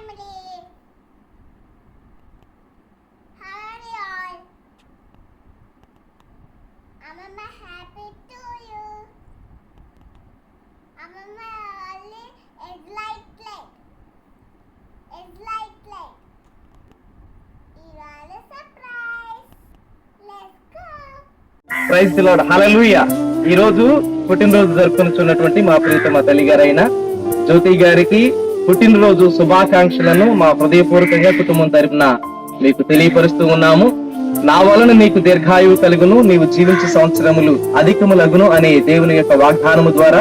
family. How are you all? Amama, happy to you. Amama, only is like. It's like. ఇవాళ surprise. Let's go. Praise the Lord, hallelujah. ఈ రోజు పుట్టినరోజు జరుపుకుంటున్నటువంటి మా ప్రియతమ తల్లి గారైన జ్యోతి గారికి పుట్టినరోజు శుభాకాంక్షలను మా హృదయపూర్వకంగా కుటుంబం తరపున మీకు తెలియపరుస్తూ ఉన్నాము. నా వలన నీకు దీర్ఘాయువు కలుగును, నీవు జీవించే సంవత్సరములు అధికములగును అనే దేవుని యొక్క వాగ్దానము ద్వారా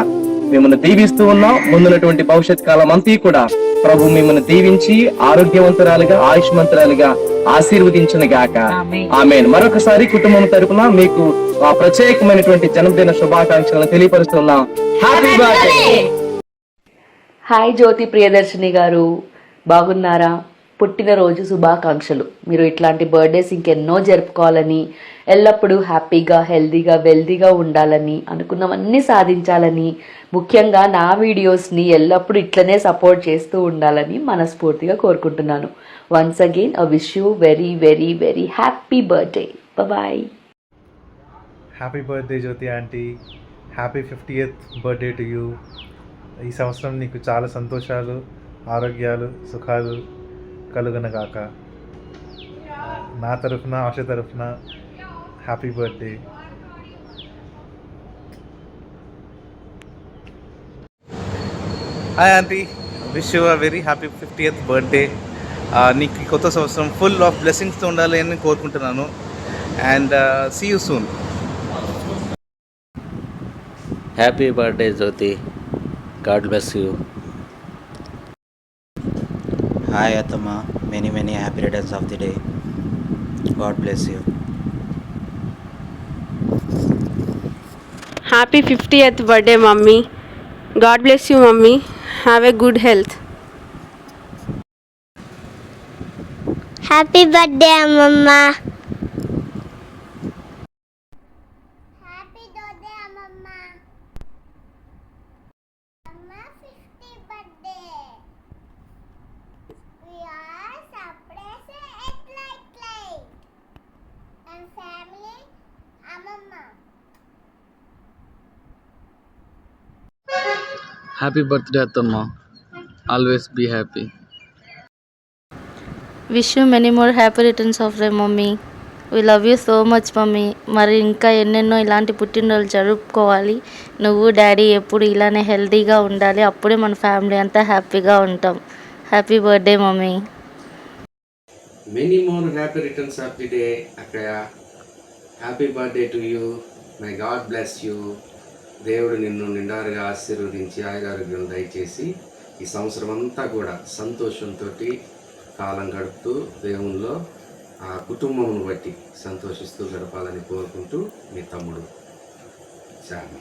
మిమ్మల్ని దీవిస్తూ ఉన్నాం. ముందున్నటువంటి భవిష్యత్ కాలం అంతా కూడా ప్రభు మిమ్మల్ని దీవించి ఆరోగ్యవంతురాలుగా ఆయుష్మంతురాలుగా ఆశీర్వదించును గాక. ఆమేన్. మరొకసారి కుటుంబం తరపున మీకు ఆ ప్రత్యేకమైనటువంటి జన్మదిన శుభాకాంక్షలను తెలియపరుస్తున్నాం. Happy birthday. Hi Jyothi Priyadarshini garu, బాగున్నారా? పుట్టినరోజు శుభాకాంక్షలు. మీరు ఇట్లాంటి బర్త్డేస్ ఇంకెన్నో జరుపుకోవాలని, ఎల్లప్పుడూ హ్యాపీగా హెల్దీగా వెల్దీగా ఉండాలని, అనుకున్నవన్నీ సాధించాలని, ముఖ్యంగా నా వీడియోస్ని ఎల్లప్పుడూ ఇట్లనే సపోర్ట్ చేస్తూ ఉండాలని మనస్ఫూర్తిగా కోరుకుంటున్నాను. Once again I wish you very very very happy birthday. Bye. Happy birthday Jyoti aunty, happy 50th birthday to you. ఈ సంవత్సరం నీకు చాలా సంతోషాలు, ఆరోగ్యాలు, సుఖాలు కలుగునగాక. నా తరఫున, ఆశ తరఫున happy birthday. Hi aunty, wish you a very happy 50th birthday. నీకు ఈ కొత్త సంవత్సరం ఫుల్ ఆఫ్ బ్లెస్సింగ్స్తో ఉండాలి అని కోరుకుంటున్నాను. And see you soon. Happy birthday Jyoti, God bless you. Hi Atama, many happy returns of the day. God bless you. Happy 50th birthday mummy. God bless you mummy. Have a good health. Happy birthday, Mama. Happy birthday, Mama. Mama, 50th birthday. We are surprised at like. And family, Mama. Happy birthday అత్తమ్మ, always be happy. Wish you many more happy returns of the mummy. We love you so much mummy. మరి ఇంకా ఎన్నెన్నో ఇలాంటి పుట్టినరోజులు జరుపుకోవాలి. నువ్వు daddy ఎప్పుడు ఇలానే హెల్తీగా ఉండాలి, అప్పుడే మన ఫ్యామిలీ అంతా హ్యాపీగా ఉంటాం. Happy birthday mummy. Many more happy returns of the day, Akaya. Happy birthday to you. May God bless you. దేవుడు నిన్ను నిండారుగా ఆశీర్వదించి ఆయురారోగ్యం దయచేసి ఈ సంవత్సరం అంతా కూడా సంతోషంతో కాలం గడుపుతూ దేవునిలో ఆ కుటుంబమును బట్టి సంతోషిస్తూ గడపాలని కోరుకుంటూ మీ తమ్ముడు చాలు.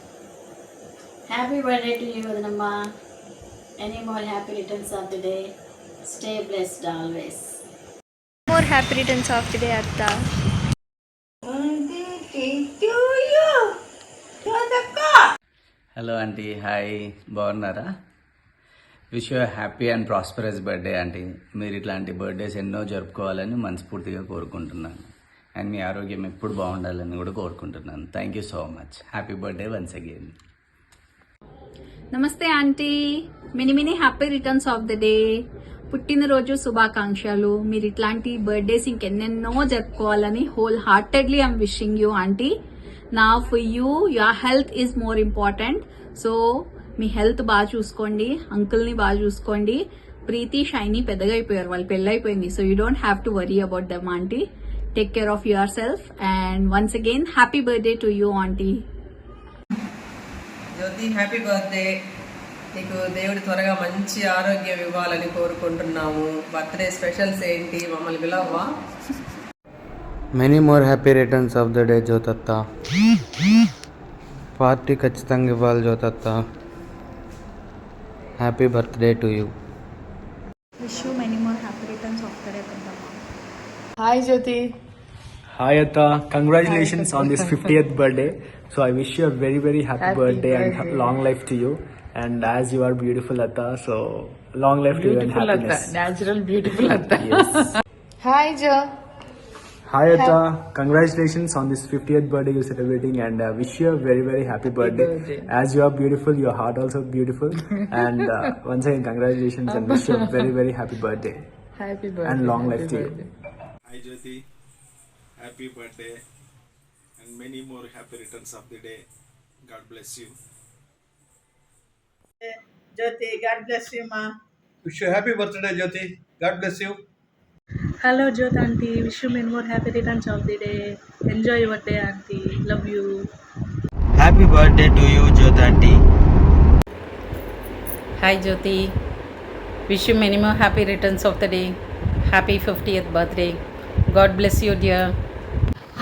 హ్యాపీ బర్త్డే టు యూ వదనమ్మా. Any more happy returns of the day. Stay blessed always. More happy returns of the day atta. Hello aunty, hi, బాగున్నారా? Wish you happy and prosperous birthday aunty. మీరు ఇట్లాంటి birthdays ఎన్నో జరుపుకోవాలని మనస్ఫూర్తిగా కోరుకుంటున్నాను. And మీ ఆరోగ్యం ఎప్పుడు బాగుండాలని కూడా కోరుకుంటున్నాను. Thank you so much. Happy birthday once again. నమస్తే aunty, many happy returns of the day. పుట్టినరోజు శుభాకాంక్షలు. మీరు ఇట్లాంటి బర్త్డేస్ ఇంకెన్నెన్నో జరుపుకోవాలని wholeheartedly I'm wishing you aunty. నా for you your health is more important. So మీ హెల్త్ బాగా చూసుకోండి, అంకుల్ని బాగా చూసుకోండి. ప్రీతి, షైనీ పెద్దగా అయిపోయారు, వాళ్ళు పెళ్ళైపోయింది. So you don't have to worry about them aunty. Take care of yourself. And once again happy birthday to you aunty. Jyoti, happy birthday. నీకు దేవుడు త్వరగా మంచి ఆరోగ్యం ఇవ్వాలని కోరుకుంటున్నాము. బర్త్డే స్పెషల్స్ ఏంటి, మమ్మల్ని పిలవ్వా? Many more happy returns of the day జ్యోతత్త. పార్టీ ఖచ్చితంగా ఇవ్వాలి జ్యోతత్త. Happy birthday to you. Wish you many more happy returns of the day Pratama. Hi Jyoti. Hi Atta, congratulations on this 50th birthday. So I wish you a very happy birthday and long life to you. And as you are beautiful Atta, so long life to you and beautiful అత్త, happiness. Natural beautiful అత్త. Yes. Hi Joe. Hi Atta, congratulations on this 50th birthday you're celebrating, and wish you a very very happy birthday. As you are beautiful, your heart also beautiful, and once again congratulations and wish you a very very happy birthday happy birthday and long life to you. Hi Jyoti, happy birthday and many more happy returns of the day. God bless you. Jyoti, God bless you, ma. Wish you happy birthday, Jyoti. God bless you. Hello, Jyot auntie. Wish you many more happy returns of the day. Enjoy your day, auntie. Love you. Happy birthday to you, Jyot auntie. Hi Jyoti, wish you many more happy returns of the day. Happy 50th birthday. God bless you, dear.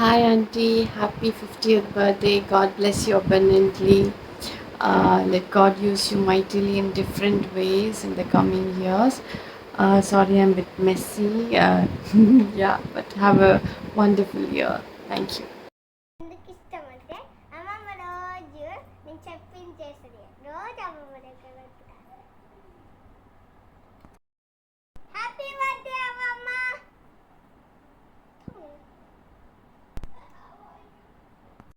Hi auntie, happy 50th birthday. God bless you abundantly. Let God use you mightily in different ways in the coming years. Sorry, I'm a bit messy. Yeah, but have a wonderful year. Thank you. ఎందుకు ఇష్టం అంటే అమ్మమ్మ రోజు నేను చెప్పించేస్తుంది రోజు అమ్మమ్మ దగ్గర happy